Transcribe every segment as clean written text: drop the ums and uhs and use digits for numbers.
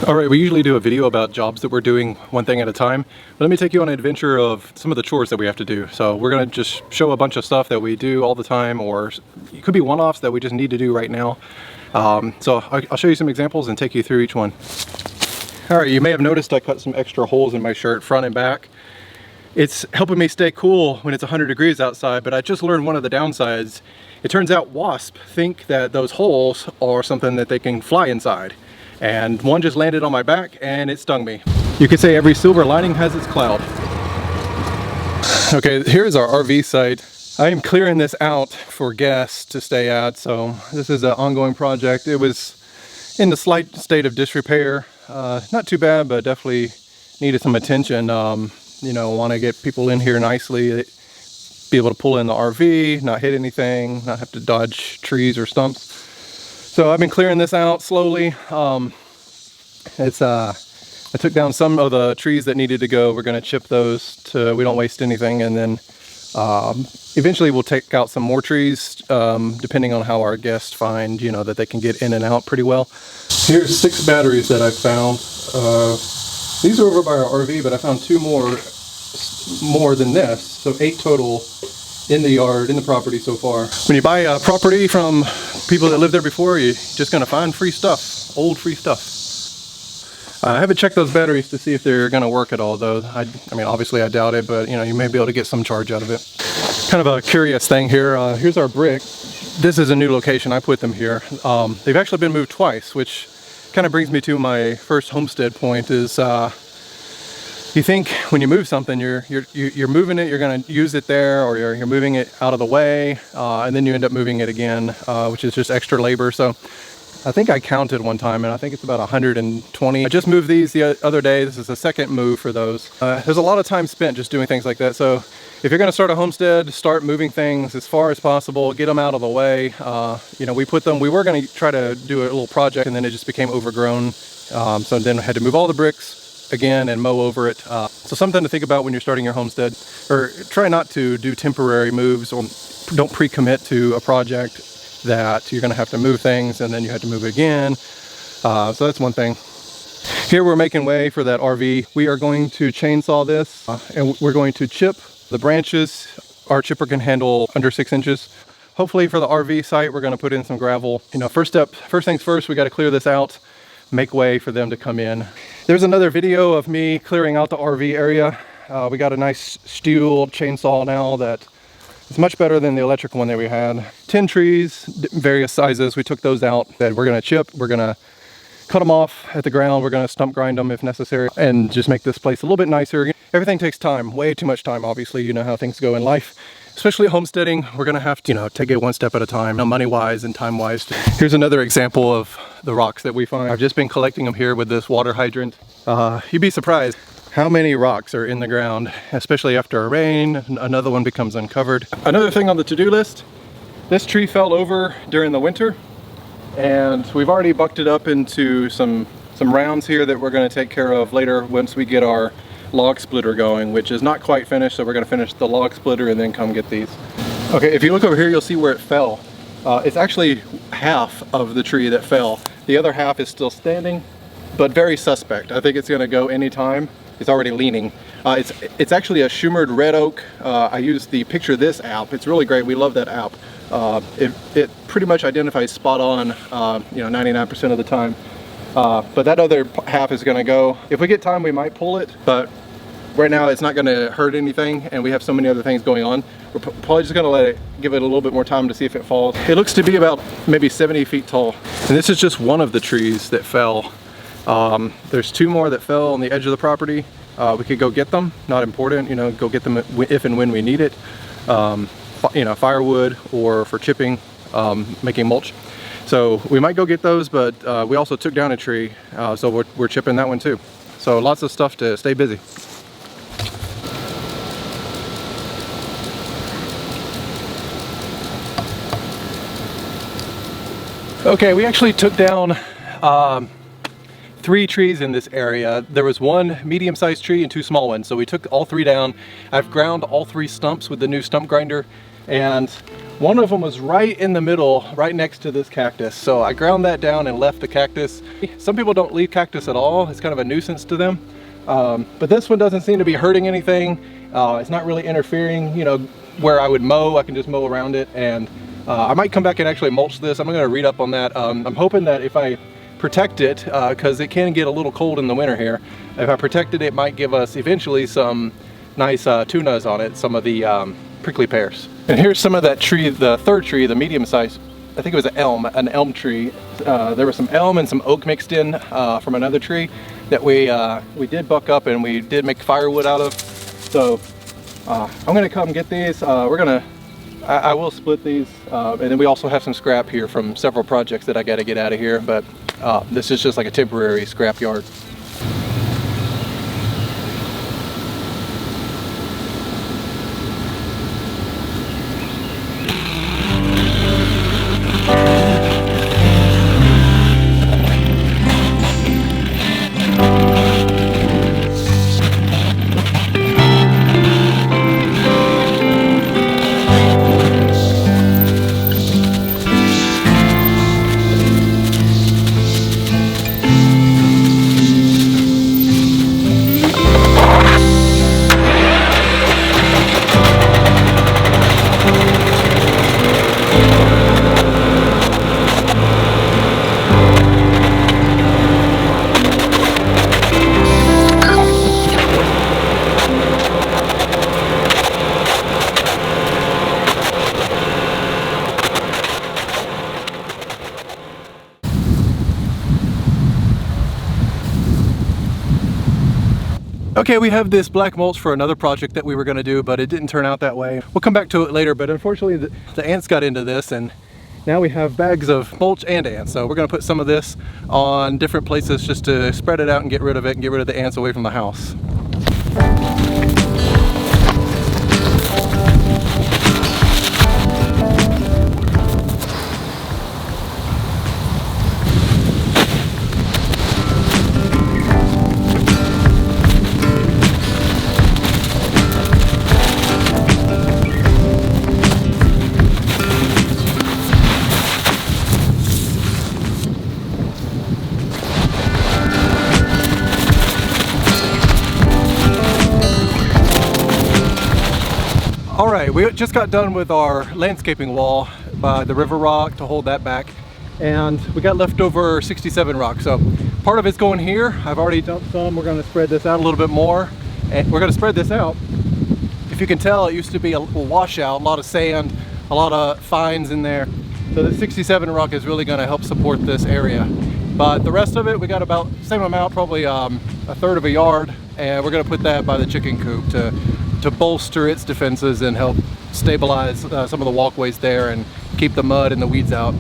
Alright, we usually do a video about jobs that we're doing one thing at a time, but let me take you on an adventure of some of the chores that we have to do. So we're going to just show a bunch of stuff that we do all the time, or it could be one-offs that we just need to do right now. So I'll show you some examples and take you through each one. Alright, you may have noticed I cut some extra holes in my shirt, front and back. It's helping me stay cool when it's 100 degrees outside, but I just learned one of the downsides. It turns out wasps think that those holes are something that they can fly inside. And one just landed on my back and it stung me. You could say every silver lining has its cloud. Okay, here's our RV site. I am clearing this out for guests to stay at, so this is an ongoing project. It was in the slight state of disrepair. Not too bad, but definitely needed some attention. You know, want to get people in here nicely, be able to pull in the RV, not hit anything, not have to dodge trees or stumps. So I've been clearing this out slowly. I took down some of the trees that needed to go. We're going to chip those to we don't waste anything, and then eventually we'll take out some more trees depending on how our guests find, you know, that they can get in and out pretty well. Here's 6 batteries that I found. These are over by our RV, but I found 2 more than this, so 8 total in the yard, in the property so far. When you buy a property from people that lived there before, you're just gonna find free stuff, old free stuff. I haven't checked those batteries to see if they're gonna work at all though. I mean, obviously I doubt it, but you know, you may be able to get some charge out of it. Kind of a curious thing here. Here's our brick. This is a new location, I put them here. They've actually been moved twice, which kind of brings me to my first homestead point is, you think when you move something, you're moving it, you're going to use it there, or you're moving it out of the way, and then you end up moving it again, which is just extra labor. So I think I counted one time, and I think it's about 120. I just moved these the other day. This is the second move for those. There's a lot of time spent just doing things like that. So if you're going to start a homestead, start moving things as far as possible, get them out of the way. You know, we were going to try to do a little project, and then it just became overgrown. So then I had to move all the bricks again and mow over it. So something to think about when you're starting your homestead, or try not to do temporary moves, or don't pre-commit to a project that you're going to have to move things and then you have to move it again. So that's one thing. Here we're making way for that RV. We are going to chainsaw this and we're going to chip the branches. Our chipper can handle under 6 inches. Hopefully for the RV site, we're going to put in some gravel. You know, first things first, we got to clear this out, make way for them to come in. There's another video of me clearing out the RV area. We got a nice steel chainsaw now that is much better than the electric one that we had. 10 trees, various sizes. We took those out that we're going to chip. We're going to cut them off at the ground. We're going to stump grind them if necessary and just make this place a little bit nicer. Everything takes time, way too much time. Obviously, you know how things go in life. Especially homesteading, we're gonna have to, you know, take it one step at a time, money-wise and time-wise. Here's another example of the rocks that we find. I've just been collecting them here with this water hydrant. You'd be surprised how many rocks are in the ground, especially after a rain. Another one becomes uncovered. Another thing on the to-do list, this tree fell over during the winter, and we've already bucked it up into some rounds here that we're gonna take care of later once we get our log splitter going, which is not quite finished, so we're going to finish the log splitter and then come get these. Okay, if you look over here, you'll see where it fell. It's actually half of the tree that fell. The other half is still standing, but very suspect. I think it's going to go anytime. It's already leaning. It's actually a Shumered red oak. I used the Picture This app. It's really great. We love that app. It pretty much identifies spot on, you know, 99% of the time. But that other half is going to go. If we get time, we might pull it, but right now it's not going to hurt anything, and we have so many other things going on. We're probably just going to give it a little bit more time to see if it falls. It looks to be about maybe 70 feet tall, and this is just one of the trees that fell. There's 2 more that fell on the edge of the property. We could go get them, not important, you know, go get them if and when we need it. You know, firewood or for chipping, making mulch. So we might go get those, but we also took down a tree, so we're chipping that one too. So lots of stuff to stay busy. Okay, we actually took down 3 trees in this area. There was 1 medium-sized tree and 2 small ones, so we took all 3 down. I've ground all 3 stumps with the new stump grinder, and One of them was right in the middle, right next to this cactus. So I ground that down and left the cactus. Some people don't leave cactus at all. It's kind of a nuisance to them. But this one doesn't seem to be hurting anything. It's not really interfering, you know, where I would mow. I can just mow around it. And I might come back and actually mulch this. I'm gonna read up on that. I'm hoping that if I protect it, because it can get a little cold in the winter here, if I protect it, it might give us eventually some nice tunas on it, some of the prickly pears. And here's some of that tree, the third tree, the medium size. I think it was an elm tree. There was some elm and some oak mixed in from another tree that we did buck up and we did make firewood out of. So I'm gonna come get these. I will split these, and then we also have some scrap here from several projects that I got to get out of here. But this is just like a temporary scrap yard. Okay, we have this black mulch for another project that we were going to do, but it didn't turn out that way. We'll come back to it later, but unfortunately the ants got into this, and now we have bags of mulch and ants. So we're going to put some of this on different places just to spread it out and get rid of it and get rid of the ants away from the house. All right, we just got done with our landscaping wall by the river rock to hold that back, and we got leftover 67 rock. So part of it's going here. I've already dumped some. We're going to spread this out a little bit more, and we're going to spread this out. If you can tell, it used to be a washout, a lot of sand, a lot of fines in there. So the 67 rock is really going to help support this area. But the rest of it, we got about the same amount, probably a third of a yard, and we're going to put that by the chicken coop to bolster its defenses and help stabilize some of the walkways there and keep the mud and the weeds out.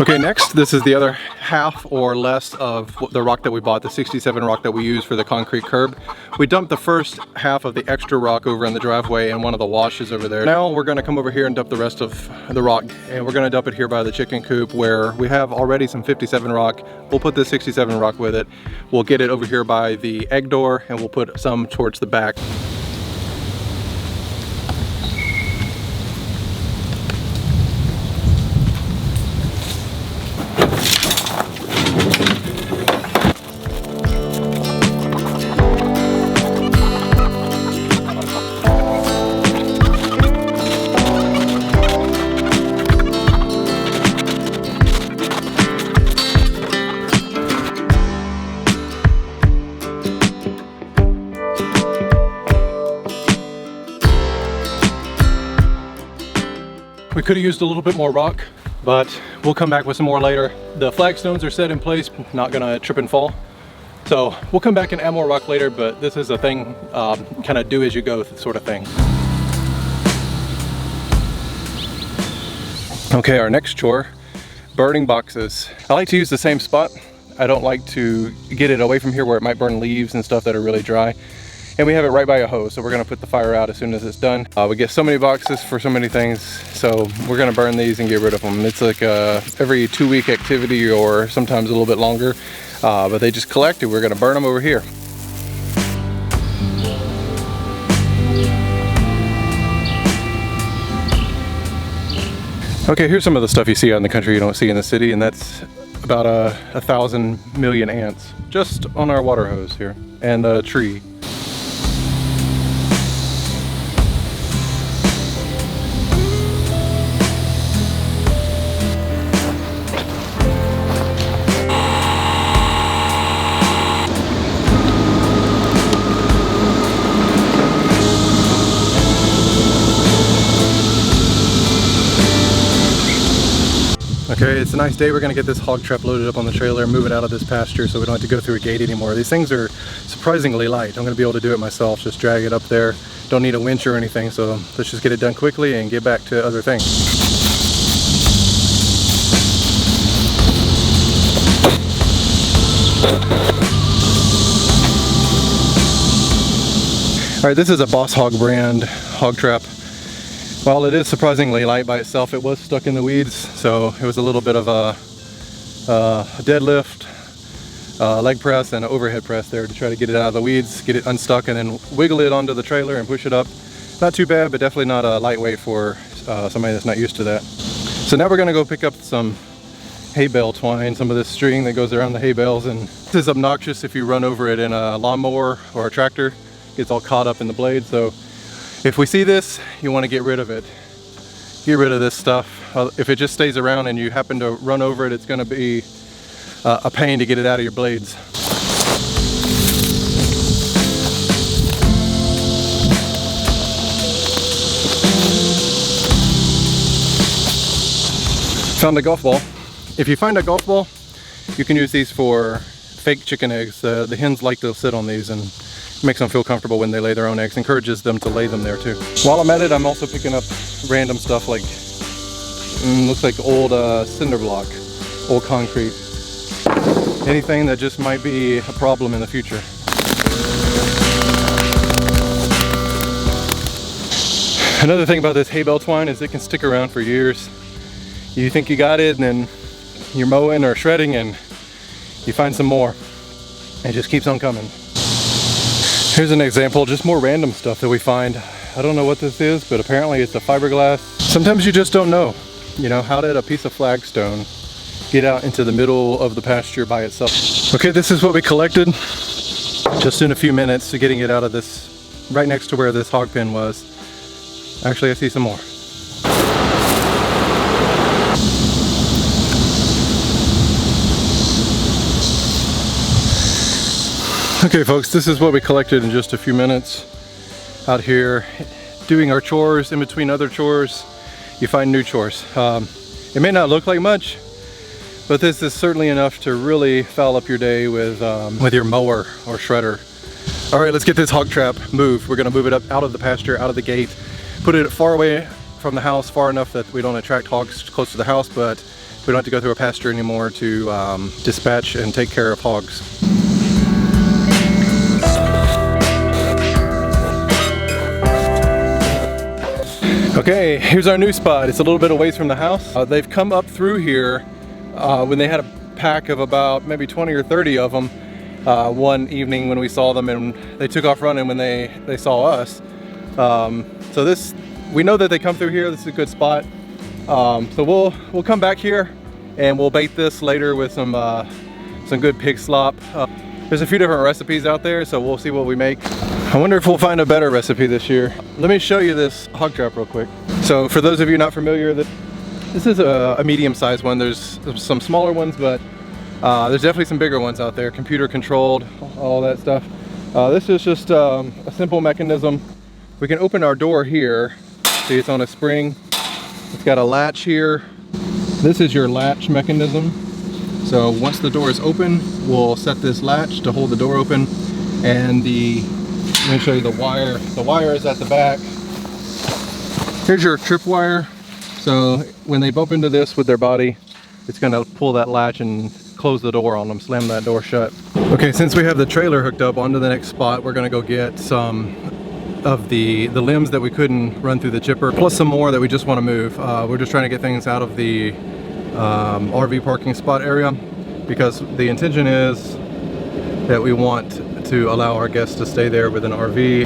Okay, next, this is the other half or less of the rock that we bought, the 67 rock that we use for the concrete curb. We dumped the first half of the extra rock over in the driveway in one of the washes over there. Now we're gonna come over here and dump the rest of the rock, and we're gonna dump it here by the chicken coop where we have already some 57 rock. We'll put this 67 rock with it. We'll get it over here by the egg door, and we'll put some towards the back. We could have used a little bit more rock, but we'll come back with some more later. The flagstones are set in place, not gonna trip and fall. So we'll come back and add more rock later, but this is a thing, kind of do as you go sort of thing. Okay, our next chore, burning boxes. I like to use the same spot. I don't like to get it away from here where it might burn leaves and stuff that are really dry. And we have it right by a hose, so we're gonna put the fire out as soon as it's done. We get so many boxes for so many things, so we're gonna burn these and get rid of them. It's like every 2-week activity or sometimes a little bit longer, but they just collect and we're gonna burn them over here. Okay, here's some of the stuff you see out in the country you don't see in the city, and that's about 1,000 million ants just on our water hose here, and a tree. Okay, it's a nice day. We're gonna get this hog trap loaded up on the trailer and move it out of this pasture so we don't have to go through a gate anymore. These things are surprisingly light. I'm gonna be able to do it myself, just drag it up there. Don't need a winch or anything, so let's just get it done quickly and get back to other things. All right, this is a Boss Hog brand hog trap. While it is surprisingly light by itself, it was stuck in the weeds, so it was a little bit of a deadlift, leg press, and an overhead press there to try to get it out of the weeds, get it unstuck, and then wiggle it onto the trailer and push it up. Not too bad, but definitely not a lightweight for somebody that's not used to that. So now we're gonna go pick up some hay bale twine, some of this string that goes around the hay bales, and this is obnoxious if you run over it in a lawnmower or a tractor. It gets all caught up in the blade, so if we see this, you want to get rid of it. Get rid of this stuff. If it just stays around and you happen to run over it, it's going to be a pain to get it out of your blades. Found a golf ball. If you find a golf ball, you can use these for fake chicken eggs. The hens like to sit on these and makes them feel comfortable when they lay their own eggs. Encourages them to lay them there too. While I'm at it, I'm also picking up random stuff like looks like old cinder block, old concrete, anything that just might be a problem in the future. Another thing about this hay bale twine is it can stick around for years. You think you got it, and then you're mowing or shredding and you find some more. It just keeps on coming. Here's an example, just more random stuff that we find. I don't know what this is, but apparently it's a fiberglass. Sometimes you just don't know. You know, how did a piece of flagstone get out into the middle of the pasture by itself? Okay, this is what we collected just in a few minutes to getting it out of this, right next to where this hog pen was. Actually, I see some more. Okay folks, this is what we collected in just a few minutes. Out here doing our chores. In between other chores, you find new chores. It may not look like much, but this is certainly enough to really foul up your day with your mower or shredder. All right, let's get this hog trap moved. We're gonna move it up out of the pasture, out of the gate, put it far away from the house, far enough that we don't attract hogs close to the house, but we don't have to go through a pasture anymore to dispatch and take care of hogs. Okay, here's our new spot. It's a little bit away from the house. They've come up through here when they had a pack of about maybe 20 or 30 of them one evening when we saw them, and they took off running when they saw us. So this, we know that they come through here. This is a good spot. So we'll come back here and we'll bait this later with some good pig slop. There's a few different recipes out there, so we'll see what we make. I wonder if we'll find a better recipe this year. Let me show you this hog trap real quick. So for those of you not familiar, this is a medium-sized one. There's some smaller ones, but there's definitely some bigger ones out there, computer controlled, all that stuff. This is just a simple mechanism. We can open our door here. See, it's on a spring. It's got a latch here. This is your latch mechanism. So once the door is open, we'll set this latch to hold the door open, and let me show you the wire. The wire is at the back. Here's your trip wire. So when they bump into this with their body, it's gonna pull that latch and close the door on them, slam that door shut. Okay, since we have the trailer hooked up, onto the next spot, we're gonna go get some of the limbs that we couldn't run through the chipper, plus some more that we just wanna move. We're just trying to get things out of the RV parking spot area, because the intention is that we want to allow our guests to stay there with an RV.